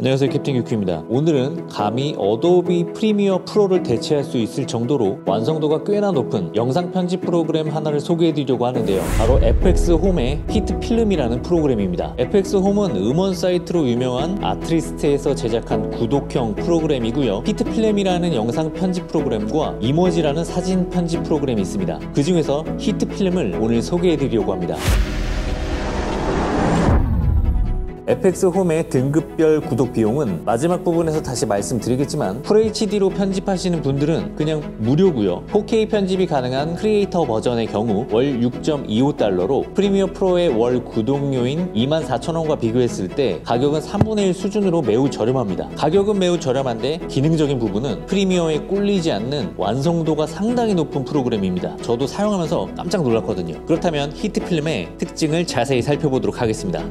안녕하세요, 캡틴 큐큐입니다. 오늘은 감히 어도비 프리미어 프로를 대체할 수 있을 정도로 완성도가 꽤나 높은 영상 편집 프로그램 하나를 소개해드리려고 하는데요. 바로 FX홈의 히트필름이라는 프로그램입니다. FX홈은 음원 사이트로 유명한 아트리스트에서 제작한 구독형 프로그램이고요. 히트필름이라는 영상 편집 프로그램과 이머지라는 사진 편집 프로그램이 있습니다. 그 중에서 히트필름을 오늘 소개해드리려고 합니다. FX홈의 등급별 구독 비용은 마지막 부분에서 다시 말씀드리겠지만 FHD로 편집하시는 분들은 그냥 무료고요. 4K 편집이 가능한 크리에이터 버전의 경우 월 6.25달러로 프리미어 프로의 월 구독료인 24,000원과 비교했을 때 가격은 3분의 1 수준으로 매우 저렴합니다. 가격은 매우 저렴한데 기능적인 부분은 프리미어에 꿀리지 않는 완성도가 상당히 높은 프로그램입니다. 저도 사용하면서 깜짝 놀랐거든요. 그렇다면 히트필름의 특징을 자세히 살펴보도록 하겠습니다.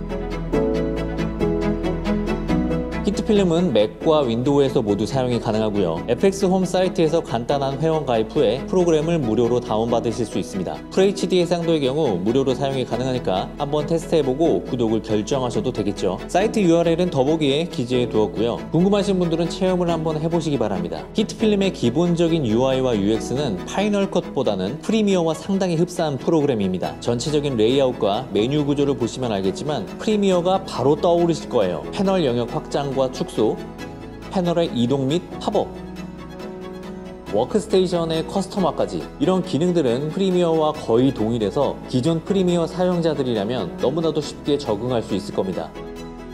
히트필름은 맥과 윈도우에서 모두 사용이 가능하고요. FX홈 사이트에서 간단한 회원 가입 후에 프로그램을 무료로 다운받으실 수 있습니다. FHD 해상도의 경우 무료로 사용이 가능하니까 한번 테스트해보고 구독을 결정하셔도 되겠죠. 사이트 URL은 더보기에 기재해 두었고요. 궁금하신 분들은 체험을 한번 해보시기 바랍니다. 히트필름의 기본적인 UI와 UX는 파이널 컷보다는 프리미어와 상당히 흡사한 프로그램입니다. 전체적인 레이아웃과 메뉴 구조를 보시면 알겠지만 프리미어가 바로 떠오르실 거예요. 패널 영역 확장과 축소, 패널의 이동 및 팝업, 워크스테이션의 커스텀화까지 이런 기능들은 프리미어와 거의 동일해서 기존 프리미어 사용자들이라면 너무나도 쉽게 적응할 수 있을 겁니다.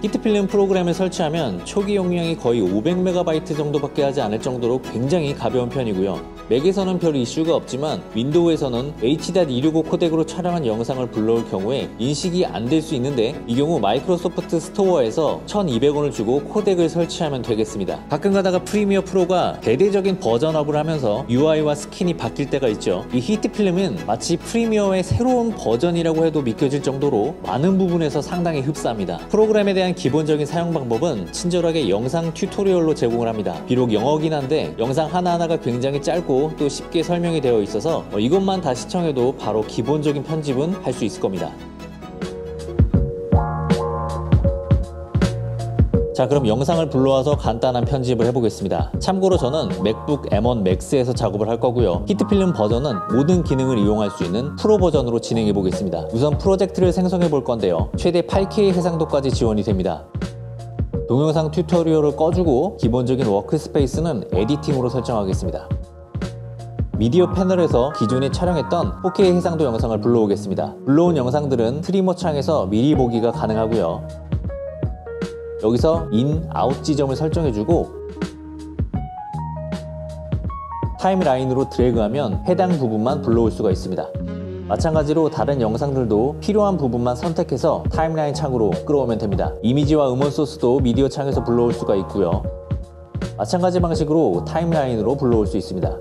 히트필름 프로그램을 설치하면 초기 용량이 거의 500MB 정도밖에 하지 않을 정도로 굉장히 가벼운 편이고요. 맥에서는 별 이슈가 없지만 윈도우에서는 H.265 코덱으로 촬영한 영상을 불러올 경우에 인식이 안 될 수 있는데 이 경우 마이크로소프트 스토어에서 1,200원을 주고 코덱을 설치하면 되겠습니다. 가끔 가다가 프리미어 프로가 대대적인 버전업을 하면서 UI와 스킨이 바뀔 때가 있죠. 이 히트필름은 마치 프리미어의 새로운 버전이라고 해도 믿겨질 정도로 많은 부분에서 상당히 흡사합니다. 프로그램에 대한 기본적인 사용 방법은 친절하게 영상 튜토리얼로 제공을 합니다. 비록 영어긴 한데 영상 하나하나가 굉장히 짧고 또 쉽게 설명이 되어 있어서 이것만 다 시청해도 바로 기본적인 편집은 할 수 있을 겁니다. 자, 그럼 영상을 불러와서 간단한 편집을 해보겠습니다. 참고로 저는 맥북 M1 Max에서 작업을 할 거고요. 히트필름 버전은 모든 기능을 이용할 수 있는 프로 버전으로 진행해 보겠습니다. 우선 프로젝트를 생성해 볼 건데요. 최대 8K 해상도까지 지원이 됩니다. 동영상 튜토리얼을 꺼주고 기본적인 워크스페이스는 에디팅으로 설정하겠습니다. 미디어 패널에서 기존에 촬영했던 4K 해상도 영상을 불러오겠습니다. 불러온 영상들은 트리머 창에서 미리 보기가 가능하고요. 여기서 인, 아웃 지점을 설정해주고 타임라인으로 드래그하면 해당 부분만 불러올 수가 있습니다. 마찬가지로 다른 영상들도 필요한 부분만 선택해서 타임라인 창으로 끌어오면 됩니다. 이미지와 음원 소스도 미디어 창에서 불러올 수가 있고요. 마찬가지 방식으로 타임라인으로 불러올 수 있습니다.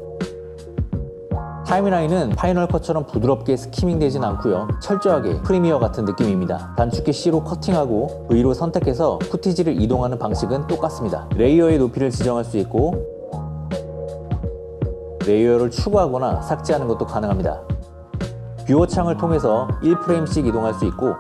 타임라인은 파이널 컷처럼 부드럽게 스키밍 되진 않고요. 철저하게 프리미어 같은 느낌입니다. 단축키 C로 커팅하고 V로 선택해서 푸티지를 이동하는 방식은 똑같습니다. 레이어의 높이를 지정할 수 있고 레이어를 추가하거나 삭제하는 것도 가능합니다. 뷰어 창을 통해서 1프레임씩 이동할 수 있고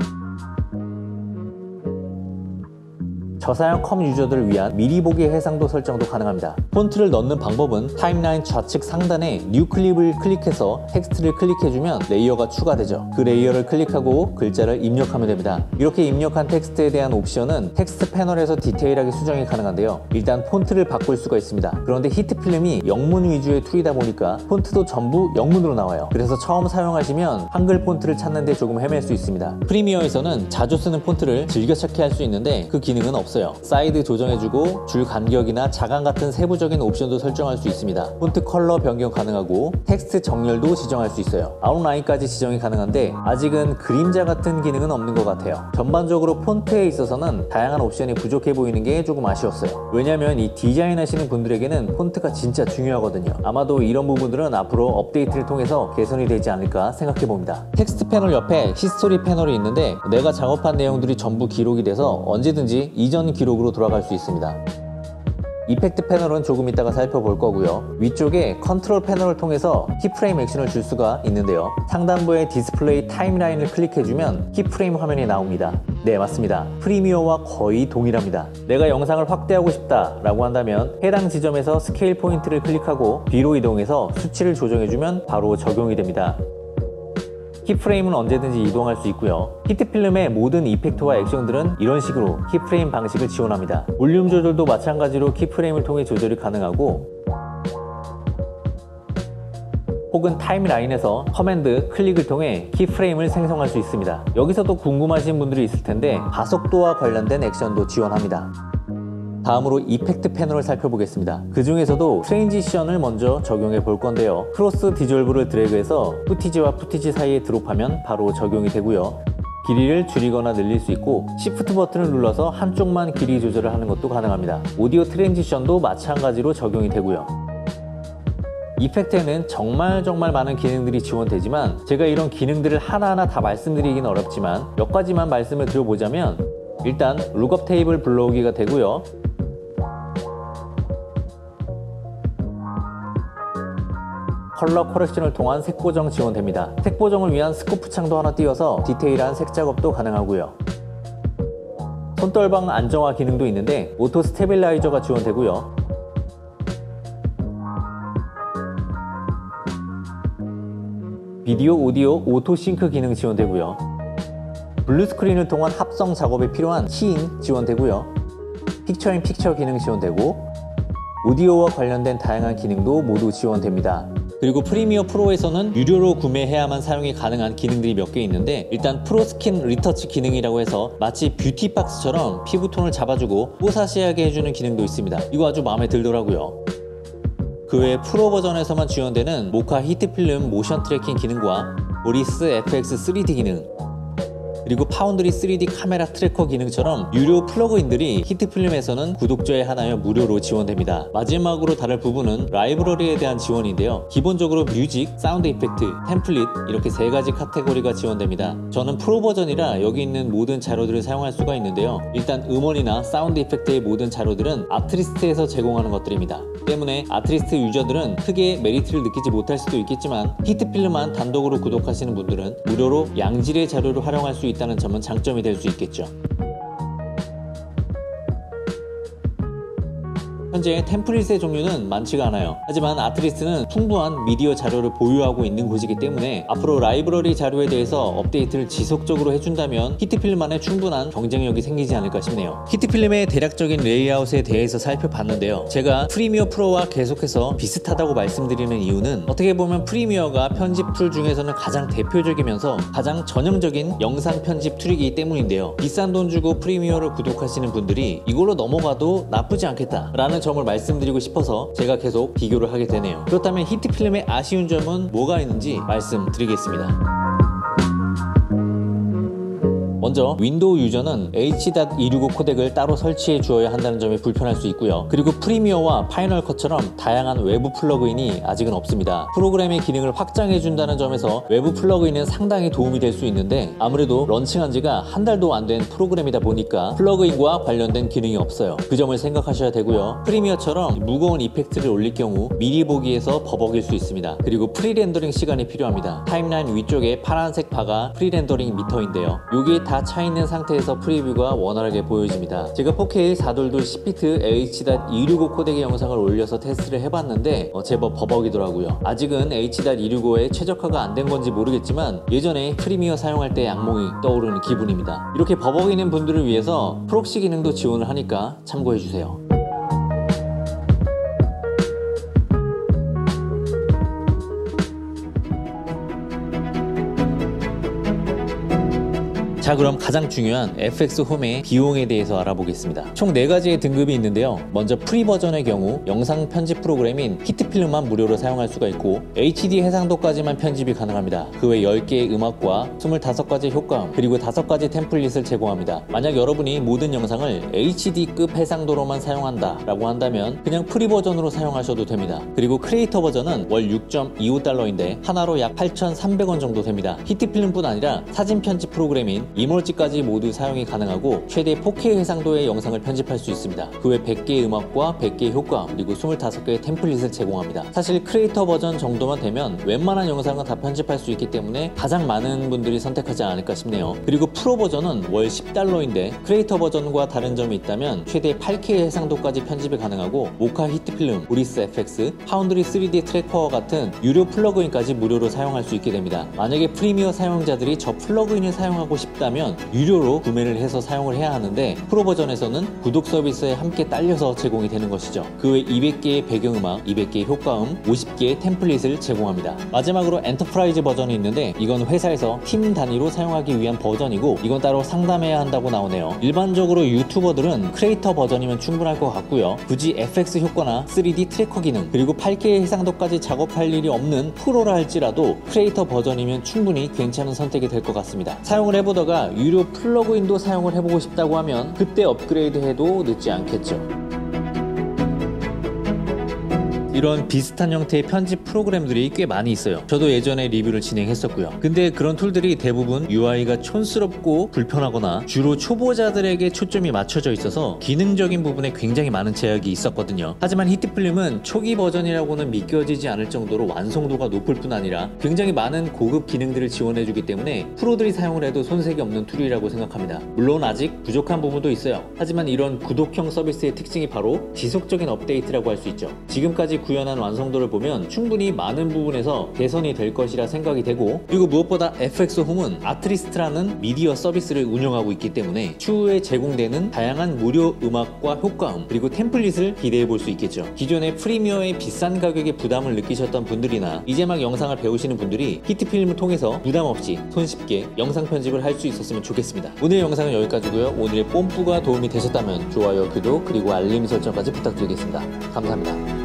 저사양 컴 유저들을 위한 미리 보기 해상도 설정도 가능합니다. 폰트를 넣는 방법은 타임라인 좌측 상단에 뉴 클립을 클릭해서 텍스트를 클릭해주면 레이어가 추가되죠. 그 레이어를 클릭하고 글자를 입력하면 됩니다. 이렇게 입력한 텍스트에 대한 옵션은 텍스트 패널에서 디테일하게 수정이 가능한데요. 일단 폰트를 바꿀 수가 있습니다. 그런데 히트필름이 영문 위주의 툴이다 보니까 폰트도 전부 영문으로 나와요. 그래서 처음 사용하시면 한글 폰트를 찾는데 조금 헤맬 수 있습니다. 프리미어에서는 자주 쓰는 폰트를 즐겨찾기 할 수 있는데 그 기능은 없어요. 사이드 조정해주고 줄 간격이나 자강 같은 세부적인 옵션도 설정할 수 있습니다. 폰트 컬러 변경 가능하고 텍스트 정렬도 지정할 수 있어요. 아웃라인까지 지정이 가능한데 아직은 그림자 같은 기능은 없는 것 같아요. 전반적으로 폰트에 있어서는 다양한 옵션이 부족해 보이는 게 조금 아쉬웠어요. 왜냐면 이 디자인 하시는 분들에게는 폰트가 진짜 중요하거든요. 아마도 이런 부분들은 앞으로 업데이트를 통해서 개선이 되지 않을까 생각해 봅니다. 텍스트 패널 옆에 히스토리 패널이 있는데 내가 작업한 내용들이 전부 기록이 돼서 언제든지 이전 기록으로 돌아갈 수 있습니다. 이펙트 패널은 조금 이따가 살펴볼 거고요. 위쪽에 컨트롤 패널을 통해서 키프레임 액션을 줄 수가 있는데요. 상단부의 디스플레이 타임라인을 클릭해주면 키프레임 화면이 나옵니다. 네, 맞습니다. 프리미어와 거의 동일합니다. 내가 영상을 확대하고 싶다 라고 한다면 해당 지점에서 스케일 포인트를 클릭하고 뒤로 이동해서 수치를 조정해주면 바로 적용이 됩니다. 키프레임은 언제든지 이동할 수 있고요. 히트필름의 모든 이펙트와 액션들은 이런 식으로 키프레임 방식을 지원합니다. 볼륨 조절도 마찬가지로 키프레임을 통해 조절이 가능하고, 혹은 타임라인에서 커맨드, 클릭을 통해 키프레임을 생성할 수 있습니다. 여기서도 궁금하신 분들이 있을 텐데 가속도와 관련된 액션도 지원합니다. 다음으로 이펙트 패널을 살펴보겠습니다. 그 중에서도 트랜지션을 먼저 적용해 볼 건데요. 크로스 디졸브를 드래그해서 푸티지와 푸티지 사이에 드롭하면 바로 적용이 되고요. 길이를 줄이거나 늘릴 수 있고, 시프트 버튼을 눌러서 한쪽만 길이 조절을 하는 것도 가능합니다. 오디오 트랜지션도 마찬가지로 적용이 되고요. 이펙트에는 정말 많은 기능들이 지원되지만 제가 이런 기능들을 하나하나 다 말씀드리긴 어렵지만 몇 가지만 말씀을 드려보자면, 일단 룩업 테이블 불러오기가 되고요. 컬러 커렉션을 통한 색 보정 지원됩니다. 색 보정을 위한 스코프 창도 하나 띄워서 디테일한 색 작업도 가능하고요. 손떨방 안정화 기능도 있는데 오토 스테빌라이저가 지원되고요. 비디오, 오디오, 오토 싱크 기능 지원되고요. 블루 스크린을 통한 합성 작업에 필요한 키잉 지원되고요. 픽처 인 픽처 기능 지원되고, 오디오와 관련된 다양한 기능도 모두 지원됩니다. 그리고 프리미어 프로에서는 유료로 구매해야만 사용이 가능한 기능들이 몇 개 있는데, 일단 프로 스킨 리터치 기능이라고 해서 마치 뷰티 박스처럼 피부톤을 잡아주고 뽀사시하게 해주는 기능도 있습니다. 이거 아주 마음에 들더라고요. 그 외에 프로 버전에서만 지원되는 모카 히트필름 모션 트래킹 기능과 오리스 FX 3D 기능, 그리고 파운드리 3D 카메라 트래커 기능처럼 유료 플러그인들이 히트필름에서는 구독자에 한하여 무료로 지원됩니다. 마지막으로 다룰 부분은 라이브러리에 대한 지원인데요. 기본적으로 뮤직, 사운드 이펙트, 템플릿 이렇게 세 가지 카테고리가 지원됩니다. 저는 프로 버전이라 여기 있는 모든 자료들을 사용할 수가 있는데요. 일단 음원이나 사운드 이펙트의 모든 자료들은 아트리스트에서 제공하는 것들입니다. 때문에 아트리스트 유저들은 크게 메리트를 느끼지 못할 수도 있겠지만, 히트필름만 단독으로 구독하시는 분들은 무료로 양질의 자료를 활용할 수 있다는 점은 장점이 될 수 있겠죠. 현재 템플릿의 종류는 많지가 않아요. 하지만 아트리스트는 풍부한 미디어 자료를 보유하고 있는 곳이기 때문에 앞으로 라이브러리 자료에 대해서 업데이트를 지속적으로 해준다면 히트필름만의 충분한 경쟁력이 생기지 않을까 싶네요. 히트필름의 대략적인 레이아웃에 대해서 살펴봤는데요. 제가 프리미어 프로와 계속해서 비슷하다고 말씀드리는 이유는, 어떻게 보면 프리미어가 편집 툴 중에서는 가장 대표적이면서 가장 전형적인 영상 편집 툴이기 때문인데요. 비싼 돈 주고 프리미어를 구독하시는 분들이 이걸로 넘어가도 나쁘지 않겠다 라는 점을 말씀드리고 싶어서 제가 계속 비교를 하게 되네요. 그렇다면 히트필름의 아쉬운 점은 뭐가 있는지 말씀드리겠습니다. 먼저 윈도우 유저는 H.265 코덱을 따로 설치해 주어야 한다는 점이 불편할 수 있고요. 그리고 프리미어와 파이널 컷처럼 다양한 외부 플러그인이 아직은 없습니다. 프로그램의 기능을 확장해 준다는 점에서 외부 플러그인은 상당히 도움이 될 수 있는데, 아무래도 런칭한 지가 한 달도 안 된 프로그램이다 보니까 플러그인과 관련된 기능이 없어요. 그 점을 생각하셔야 되고요. 프리미어처럼 무거운 이펙트를 올릴 경우 미리 보기에서 버벅일 수 있습니다. 그리고 프리렌더링 시간이 필요합니다. 타임라인 위쪽에 파란색 바가 프리렌더링 미터인데요. 여기에 다 차있는 상태에서 프리뷰가 원활하게 보여집니다. 제가 4K 4돌돌 10비트 H.265 코덱의 영상을 올려서 테스트를 해봤는데 제법 버벅이더라고요. 아직은 H.265에 최적화가 안 된 건지 모르겠지만 예전에 프리미어 사용할 때 악몽이 떠오르는 기분입니다. 이렇게 버벅이는 분들을 위해서 프록시 기능도 지원을 하니까 참고해주세요. 자, 그럼 가장 중요한 FX 홈의 비용에 대해서 알아보겠습니다. 총 4가지의 등급이 있는데요. 먼저 프리 버전의 경우 영상 편집 프로그램인 히트필름만 무료로 사용할 수가 있고 HD 해상도까지만 편집이 가능합니다. 그 외 10개의 음악과 25가지 효과음, 그리고 5가지 템플릿을 제공합니다. 만약 여러분이 모든 영상을 HD급 해상도로만 사용한다 라고 한다면 그냥 프리 버전으로 사용하셔도 됩니다. 그리고 크리에이터 버전은 월 6.25달러인데 하나로 약 8,300원 정도 됩니다. 히트필름뿐 아니라 사진 편집 프로그램인 이멀지까지 모두 사용이 가능하고 최대 4K 해상도의 영상을 편집할 수 있습니다. 그 외 100개의 음악과 100개의 효과음 그리고 25개의 템플릿을 제공합니다. 사실 크리에이터 버전 정도만 되면 웬만한 영상은 다 편집할 수 있기 때문에 가장 많은 분들이 선택하지 않을까 싶네요. 그리고 프로 버전은 월 $10인데 크리에이터 버전과 다른 점이 있다면 최대 8K 해상도까지 편집이 가능하고 모카 히트필름, 오리스 FX, 파운드리 3D 트래커와 같은 유료 플러그인까지 무료로 사용할 수 있게 됩니다. 만약에 프리미어 사용자들이 저 플러그인을 사용하고 싶다면 유료로 구매를 해서 사용을 해야 하는데 프로 버전에서는 구독 서비스에 함께 딸려서 제공이 되는 것이죠. 그 외 200개의 배경음악, 200개의 효과음, 50개의 템플릿을 제공합니다. 마지막으로 엔터프라이즈 버전이 있는데 이건 회사에서 팀 단위로 사용하기 위한 버전이고 이건 따로 상담해야 한다고 나오네요. 일반적으로 유튜버들은 크리에이터 버전이면 충분할 것 같고요. 굳이 FX 효과나 3D 트래커 기능 그리고 8K 해상도까지 작업할 일이 없는 프로라 할지라도 크리에이터 버전이면 충분히 괜찮은 선택이 될 것 같습니다. 사용을 해보다가 유료 플러그인도 사용을 해보고 싶다고 하면 그때 업그레이드 해도 늦지 않겠죠. 이런 비슷한 형태의 편집 프로그램들이 꽤 많이 있어요. 저도 예전에 리뷰를 진행했었고요. 근데 그런 툴들이 대부분 UI가 촌스럽고 불편하거나 주로 초보자들에게 초점이 맞춰져 있어서 기능적인 부분에 굉장히 많은 제약이 있었거든요. 하지만 히트필름은 초기 버전이라고는 믿겨지지 않을 정도로 완성도가 높을 뿐 아니라 굉장히 많은 고급 기능들을 지원해주기 때문에 프로들이 사용을 해도 손색이 없는 툴이라고 생각합니다. 물론 아직 부족한 부분도 있어요. 하지만 이런 구독형 서비스의 특징이 바로 지속적인 업데이트라고 할 수 있죠. 지금까지 구현한 완성도를 보면 충분히 많은 부분에서 개선이 될 것이라 생각이 되고, 그리고 무엇보다 FX홈은 아트리스트라는 미디어 서비스를 운영하고 있기 때문에 추후에 제공되는 다양한 무료 음악과 효과음 그리고 템플릿을 기대해 볼 수 있겠죠. 기존의 프리미어의 비싼 가격에 부담을 느끼셨던 분들이나 이제 막 영상을 배우시는 분들이 히트필름을 통해서 부담 없이 손쉽게 영상 편집을 할 수 있었으면 좋겠습니다. 오늘 영상은 여기까지고요. 오늘의 뽐뿌가 도움이 되셨다면 좋아요, 구독 그리고 알림 설정까지 부탁드리겠습니다. 감사합니다.